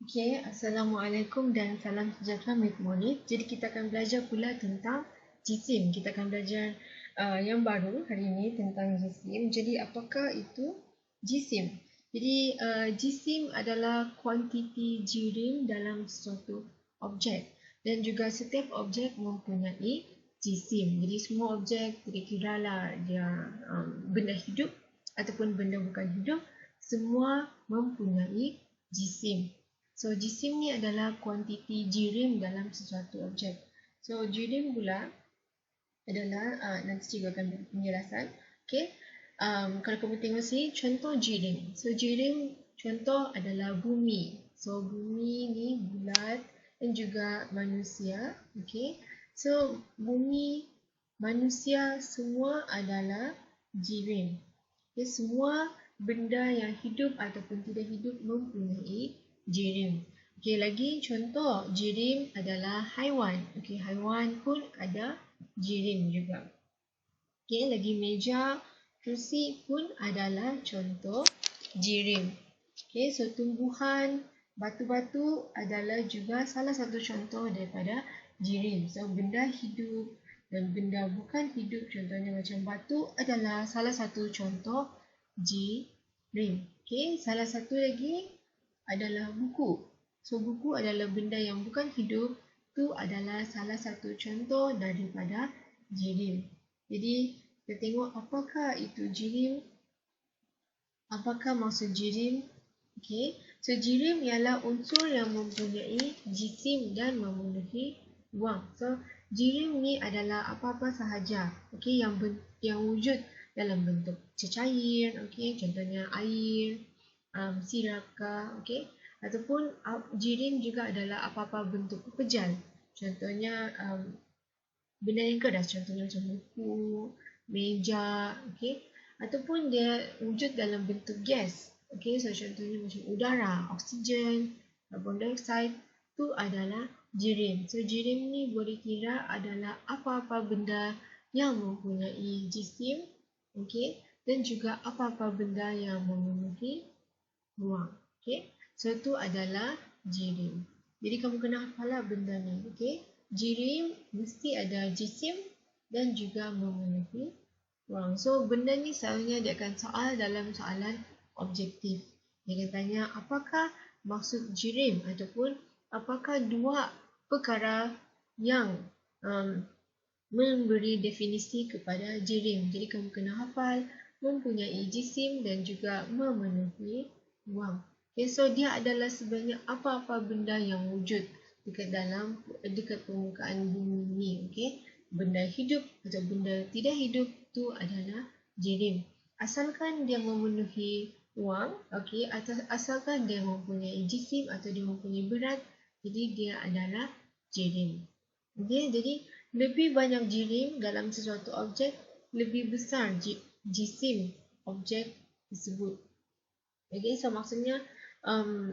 Okay, Assalamualaikum dan salam sejahtera murid-murid. Jadi kita akan belajar pula tentang jisim. Kita akan belajar yang baru hari ini tentang jisim. Jadi apakah itu jisim? Jadi jisim adalah kuantiti jirim dalam suatu objek dan juga setiap objek mempunyai jisim. Jadi semua objek kira-kira lah dia benda hidup ataupun benda bukan hidup, semua mempunyai jisim. So, jisim ni adalah kuantiti jirim dalam sesuatu objek. So, jirim pula adalah, nanti cikgu akan beri penjelasan. Okay. Kalau kamu tengok sini, contoh jirim. So, jirim contoh adalah bumi. So, bumi ni bulat dan juga manusia. Okay. So, bumi, manusia semua adalah jirim. Okay. Semua benda yang hidup ataupun tidak hidup mempunyai jirim. Okey, lagi contoh jirim adalah haiwan. Okey, haiwan pun ada jirim juga. Okey, lagi meja, kerusi pun adalah contoh jirim. Okey, so tumbuhan, batu-batu adalah juga salah satu contoh daripada jirim. So benda hidup dan benda bukan hidup, contohnya macam batu, adalah salah satu contoh jirim. Okey, salah satu lagi adalah buku. So buku adalah benda yang bukan hidup, itu adalah salah satu contoh daripada jirim. Jadi kita tengok apakah itu jirim, apakah maksud jirim. Okay. So jirim ialah unsur yang mempunyai jisim dan memenuhi ruang. So jirim ni adalah apa-apa sahaja, okay, yang wujud dalam bentuk cecair, okay, contohnya air, sirap ke, okay? Ataupun jirim juga adalah apa-apa bentuk pepejal. Contohnya benda yang keras, contohnya macam buku, meja, okay? Ataupun dia wujud dalam bentuk gas. Okay, so contohnya macam udara, oksigen, karbon dioksida, itu adalah jirim. So jirim ni boleh kira adalah apa-apa benda yang mempunyai jisim, okay? Dan juga apa-apa benda yang memenuhi ruang. Okay. So itu adalah jirim. Jadi kamu kena hafalah benda ni. Okay. Jirim mesti ada jisim dan juga memenuhi ruang. So benda ni selalunya dia akan soal dalam soalan objektif. Dia akan tanya apakah maksud jirim ataupun apakah dua perkara yang memberi definisi kepada jirim. Jadi kamu kena hafal mempunyai jisim dan juga memenuhi ruang. Okay, so dia adalah sebenarnya apa-apa benda yang wujud dekat permukaan bumi ni. Okay, benda hidup atau benda tidak hidup tu adalah jirim. Asalkan dia memenuhi ruang, okay, asalkan dia mempunyai jisim atau dia mempunyai berat, jadi dia adalah jirim. Okay, jadi lebih banyak jirim dalam sesuatu objek, lebih besar jisim objek tersebut. Okay, so maksudnya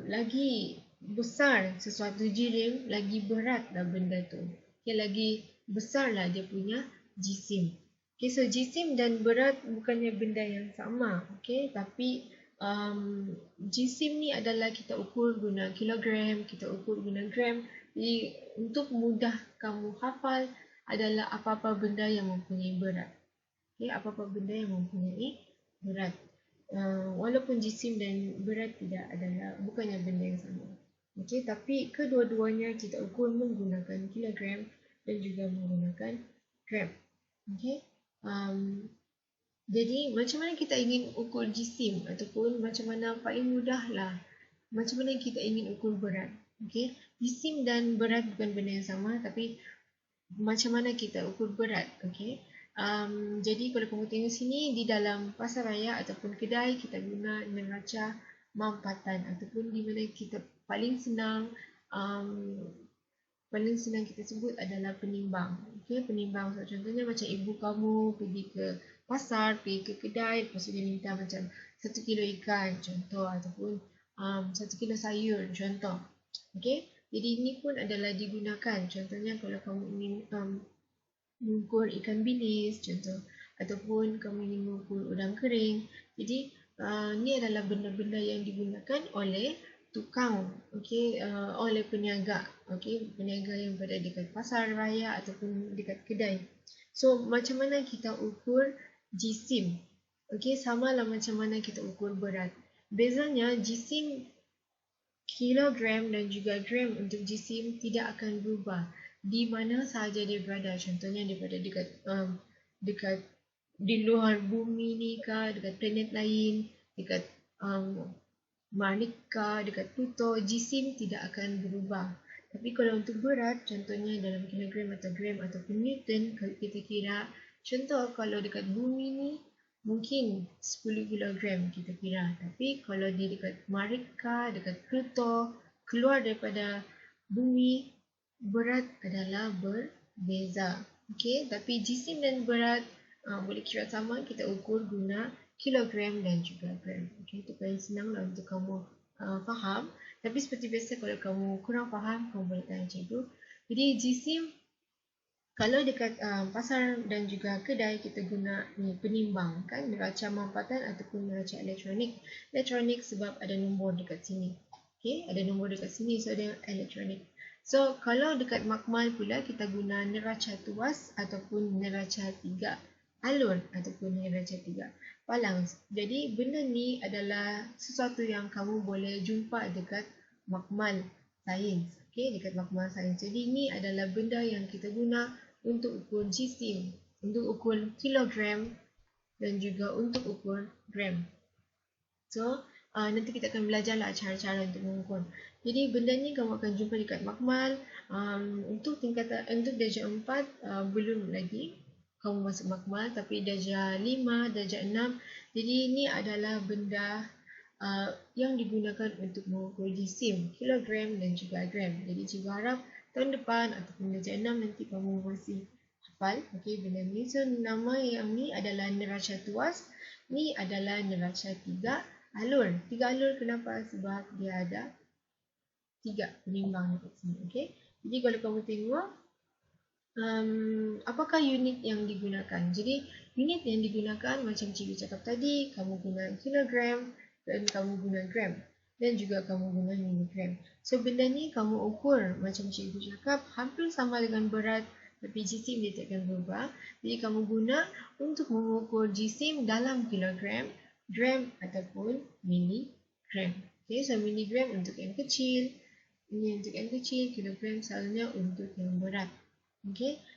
lagi besar sesuatu jirim, lagi beratlah benda tu. Okay, lagi besarlah dia punya jisim. Okay, so jisim dan berat bukannya benda yang sama. Okay, tapi jisim ni adalah kita ukur guna kilogram, kita ukur guna gram. Jadi untuk mudah kamu hafal adalah apa-apa benda yang mempunyai berat. Okay, apa-apa benda yang mempunyai berat. Walaupun jisim dan berat bukannya benda yang sama. Okay, tapi kedua-duanya kita ukur menggunakan kilogram dan juga menggunakan gram. Okay. Jadi macam mana kita ingin ukur jisim ataupun macam mana paling mudahlah macam mana kita ingin ukur berat. Okay. Jisim dan berat bukan benda yang sama, tapi macam mana kita ukur berat. Okay. Jadi kalau kamu tengok sini di dalam pasaraya ataupun kedai, kita guna neraca mampatan ataupun di mana kita paling senang kita sebut adalah penimbang. Okay, penimbang. So, contohnya macam ibu kamu pergi ke pasar, pergi ke kedai, lepas tu dia minta macam 1 kilo ikan contoh ataupun 1 kilo sayur contoh. Okay, jadi ini pun adalah digunakan. Contohnya kalau kamu ingin mengukur ikan bilis contoh, ataupun kamu ingin mengukur udang kering. Jadi ni adalah benda-benda yang digunakan oleh tukang, oleh peniaga, peniaga yang berada dekat pasar raya ataupun dekat kedai. So macam mana kita ukur jisim? Sama lah macam mana kita ukur berat. Bezanya jisim kilogram dan juga gram untuk jisim tidak akan berubah di mana sahaja dia berada. Contohnya dia berada dekat di luar bumi ni kah, dekat planet lain, dekat Marika, dekat Pluto, jisim tidak akan berubah. Tapi kalau untuk berat, contohnya dalam kilogram atau gram ataupun newton, kalau kita kira, contoh kalau dekat bumi ni, mungkin 10 kilogram kita kira. Tapi kalau di dekat Marika, dekat Pluto, keluar daripada bumi, berat adalah berbeza. Tapi jisim dan berat boleh kira sama, kita ukur guna kilogram dan juga gram. Itu paling senang lah untuk kamu faham. Tapi seperti biasa kalau kamu kurang faham, kamu boleh tanya cikgu. Jadi jisim, kalau dekat pasar dan juga kedai, kita guna penimbang kan, neraca mampatan ataupun neraca elektronik. Elektronik sebab ada nombor dekat sini. Ada nombor dekat sini, so ada elektronik. So kalau dekat makmal pula, kita guna neraca tuas ataupun neraca 3 alur ataupun neraca 3 palang. Jadi benda ni adalah sesuatu yang kamu boleh jumpa dekat makmal sains. Dekat makmal sains. Jadi ini adalah benda yang kita guna untuk ukur jisim, untuk ukur kilogram dan juga untuk ukur gram. So nanti kita akan belajarlah cara-cara untuk mengukur. Jadi benda ni kamu akan jumpa dekat makmal. Untuk darjah 4 belum lagi kamu masuk makmal, tapi darjah 5, darjah 6. Jadi ini adalah benda yang digunakan untuk mengukur jisim, kilogram dan juga gram. Jadi cikgu harap tahun depan ataupun darjah 6 nanti kamu masih hafal benda ni. So nama yang ni adalah neraca tuas, ni adalah neraca 3 alur. 3 alur kenapa? Sebab dia ada 3 penimbang dekat sini. Jadi kalau kamu tengok apakah unit yang digunakan. Jadi unit yang digunakan macam cikgu cakap tadi, kamu guna kilogram dan kamu guna gram dan juga kamu guna miligram. So benda ni kamu ukur macam cikgu cakap hampir sama dengan berat, tapi jisim dia takkan berubah. Jadi kamu guna untuk mengukur jisim dalam kilogram, gram ataupun miligram. So miligram untuk yang kecil, ini untuk yang kecil, kilogram selalunya untuk yang berat.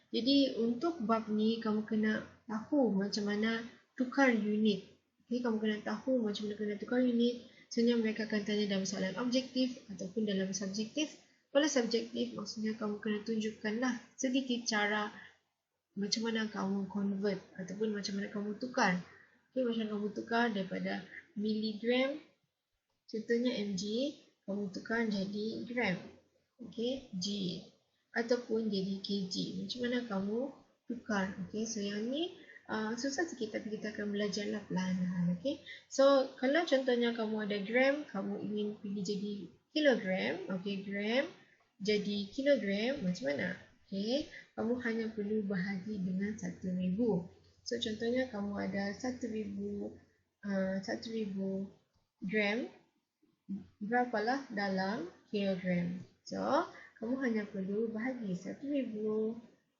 Jadi untuk bab ni kamu kena tahu macam mana tukar unit. Kamu kena tahu macam mana kena tukar unit. Sebenarnya mereka akan tanya dalam soalan objektif ataupun dalam subjektif. Kalau subjektif maksudnya kamu kena tunjukkanlah sedikit cara macam mana kamu convert ataupun macam mana kamu tukar. Macam mana kamu tukar daripada miligram, contohnya mg, kamu tukar jadi gram. G. Ataupun jadi kg. Macam mana kamu tukar. So yang ni susah sikit tapi kita akan belajarlah perlahan-lahan. So kalau contohnya kamu ada gram, kamu ingin pergi jadi kilogram. Gram jadi kilogram, macam mana? Kamu hanya perlu bahagi dengan 1,000. So contohnya kamu ada 1,000 gram, berapalah dalam kilogram. So kamu hanya perlu bahagi 1,000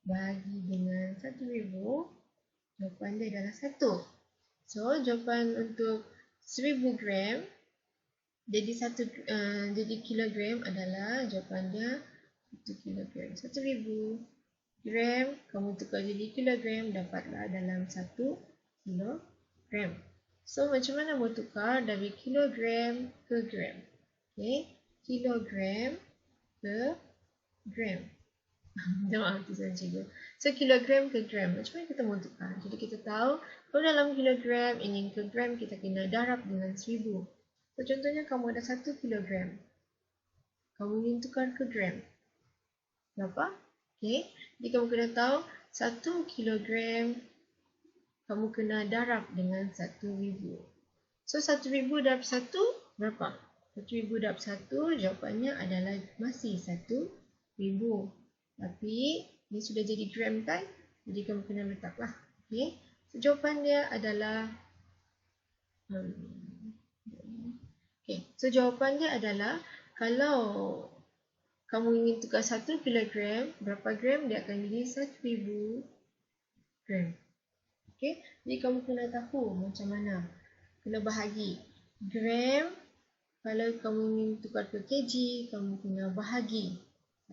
bahagi dengan 1,000, jawapan dia adalah 1. So jawapan untuk 1,000 gram jadi kilogram adalah jawapan dia 1 kilogram. 1,000 gram kamu tukar jadi kilogram, dapatlah dalam 1 kilogram. So macam mana mau tukar dari kilogram ke gram? Kilogram ke gram. Maaf, tulisan cikgu. So kilogram ke gram, macam mana kita mau tukar? Jadi kita tahu kalau dalam kilogram ingin ke gram, kita kena darab dengan 1,000. So contohnya kamu ada 1 kilogram, kamu ingin tukar ke gram, berapa? Jadi kamu kena tahu 1 kilogram kamu kena darab dengan 1,000. So 1,000 darab 1 berapa? 1,000 darab 1 jawapannya adalah masih 1,000. Tapi ini sudah jadi gram kan? Jadi kamu kena letaklah. So jawapan dia adalah Okay, so jawapan dia adalah kalau kamu ingin tukar 1 kilogram, berapa gram dia akan jadi 1000 gram. Okay, jadi kamu kena tahu macam mana. Kena bahagi. Gram, kalau kamu ingin tukar ke kg, kamu kena bahagi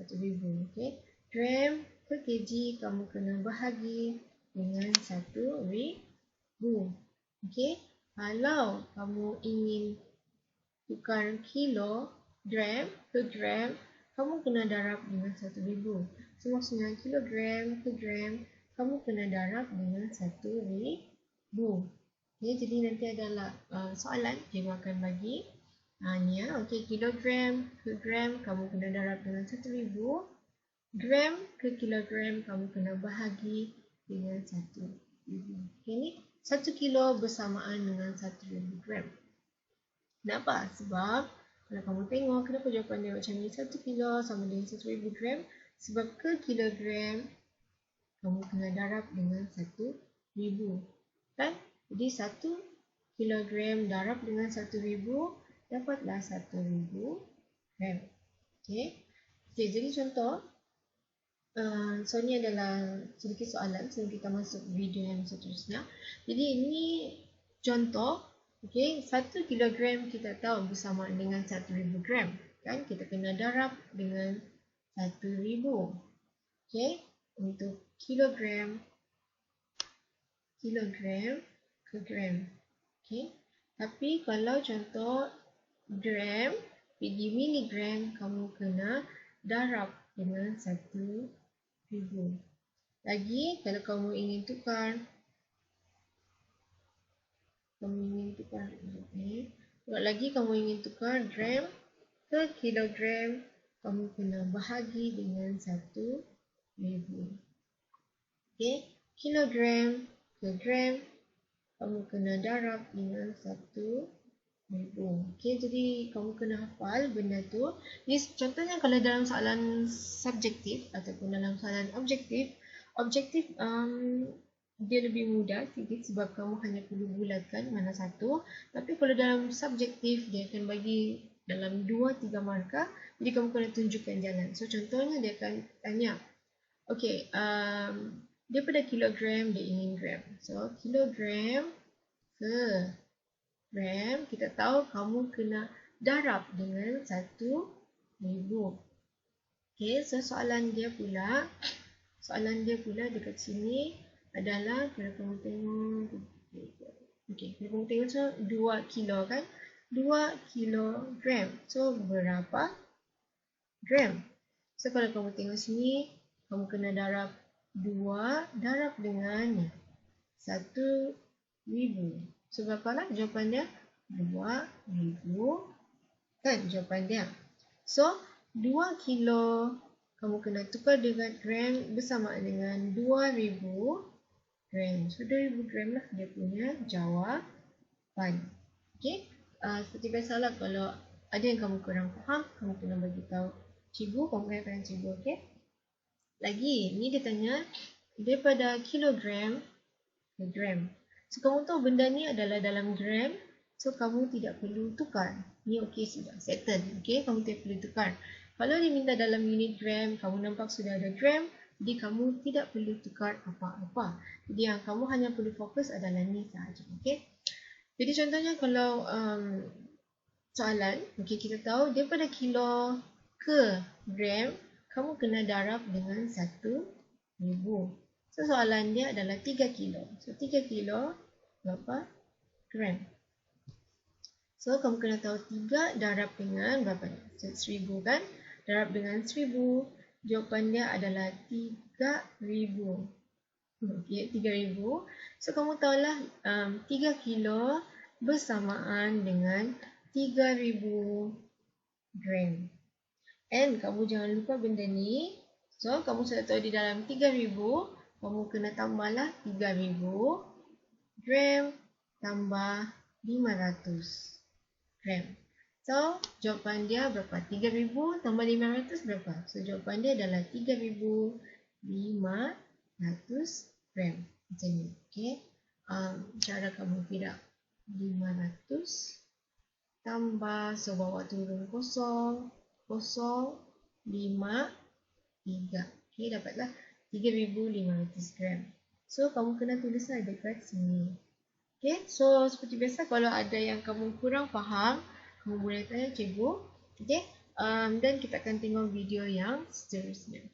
1000. Okay, gram ke kg, kamu kena bahagi dengan 1000. Okay, kalau kamu ingin tukar kilogram ke gram, kamu kena darab dengan 1000. So, maksudnya kilogram ke gram, kamu kena darab dengan 1000. Okay, jadi nanti adalah soalan cikgu akan bagi. Ni okay, kilogram ke gram, kamu kena darab dengan 1000. Gram ke kilogram, kamu kena bahagi dengan 1000. Okay, ni 1 kilo bersamaan dengan 1000 gram. Kenapa? Sebab kalau kamu tengok kenapa jawapan dia macam ni, 1 kilo sama dengan 1000 gram. Sebab ke kilogram kamu kena darab dengan 1000. Kan? Jadi 1 kilogram darab dengan 1000 dapatlah 1000 gram. Okay. Okay, jadi contoh. So ni adalah sedikit soalan sebelum kita masuk video yang seterusnya. Jadi ini contoh. Okay, 1 kilogram kita tahu bersamaan dengan 1000 gram. Kan? Kita kena darab dengan 1000. Okay, untuk kilogram ke gram. Okay, tapi kalau contoh gram pergi miligram, kamu kena darab dengan 1000. Lagi, kalau kamu ingin tukar, lagi kamu ingin tukar gram ke kilogram, kamu kena bahagi dengan 1000. Okay, kilogram ke gram, kamu kena darab dengan 1000. Okay, jadi kamu kena hafal benda tu. Ni contohnya kalau dalam soalan subjektif ataupun dalam soalan objektif, dia lebih mudah sikit sebab kamu hanya perlu bulatkan mana satu. Tapi kalau dalam subjektif, dia akan bagi dalam 2-3 markah, jadi kamu kena tunjukkan jalan. So contohnya dia akan tanya, okay, daripada kilogram dia ingin gram. So kilogram ke gram, kita tahu kamu kena darab dengan 1000. Okay, so soalan dia pula dekat sini adalah kalau kamu tengok, okay, kalau kamu tengok so 2 kilo kan, 2 kilogram. So berapa gram? So kalau kamu tengok sini, kamu kena darab 2 darab dengan 1000. So berapa lah jawapan dia? 2000 kan jawapan dia. So 2 kilo kamu kena tukar dengan gram bersamaan dengan 2000 gram. So 2000 gram lah dia punya jawapan. Okay. Seperti biasalah kalau ada yang kamu kurang faham, kamu kena bagi tahu cikgu, kamu kena tanya cikgu. Okay. Lagi, ni dia tanya daripada kilogram ke gram. So kamu tahu benda ni adalah dalam gram. So kamu tidak perlu tukar. Ni okey, sudah settle. Okey, kamu tidak perlu tukar. Kalau dia minta dalam unit gram, kamu nampak sudah ada gram. Jadi kamu tidak perlu tukar apa-apa. Jadi yang kamu hanya perlu fokus adalah ni sahaja. Okey. Jadi contohnya kalau soalan, okey, kita tahu daripada kilo ke gram, kamu kena darab dengan 1000. So soalan dia adalah 3 kilo. So 3 kilo berapa gram? So kamu kena tahu 3 darab dengan berapa? So 1000 kan? Darab dengan 1000. Jawapan dia adalah 3000. Okay, 3000. So kamu tahulah 3 kilo bersamaan dengan 3000 gram. And kamu jangan lupa benda ni. So kamu sudah tahu di dalam 3000, kamu kena tambahlah 3000 gram tambah 500 gram. So jawapan dia berapa? 3000 tambah 500 berapa? So jawapan dia adalah 3500 gram. Macam ni. Okay. Cara kamu tidak 500 tambah, so bawa turun 0, 0, 5, 3. Okay, dapatlah 3,500 gram. So, kamu kena tulislah dekat sini. Okay, so seperti biasa kalau ada yang kamu kurang faham, kamu boleh tanya cikgu. Okay, dan kita akan tengok video yang seterusnya.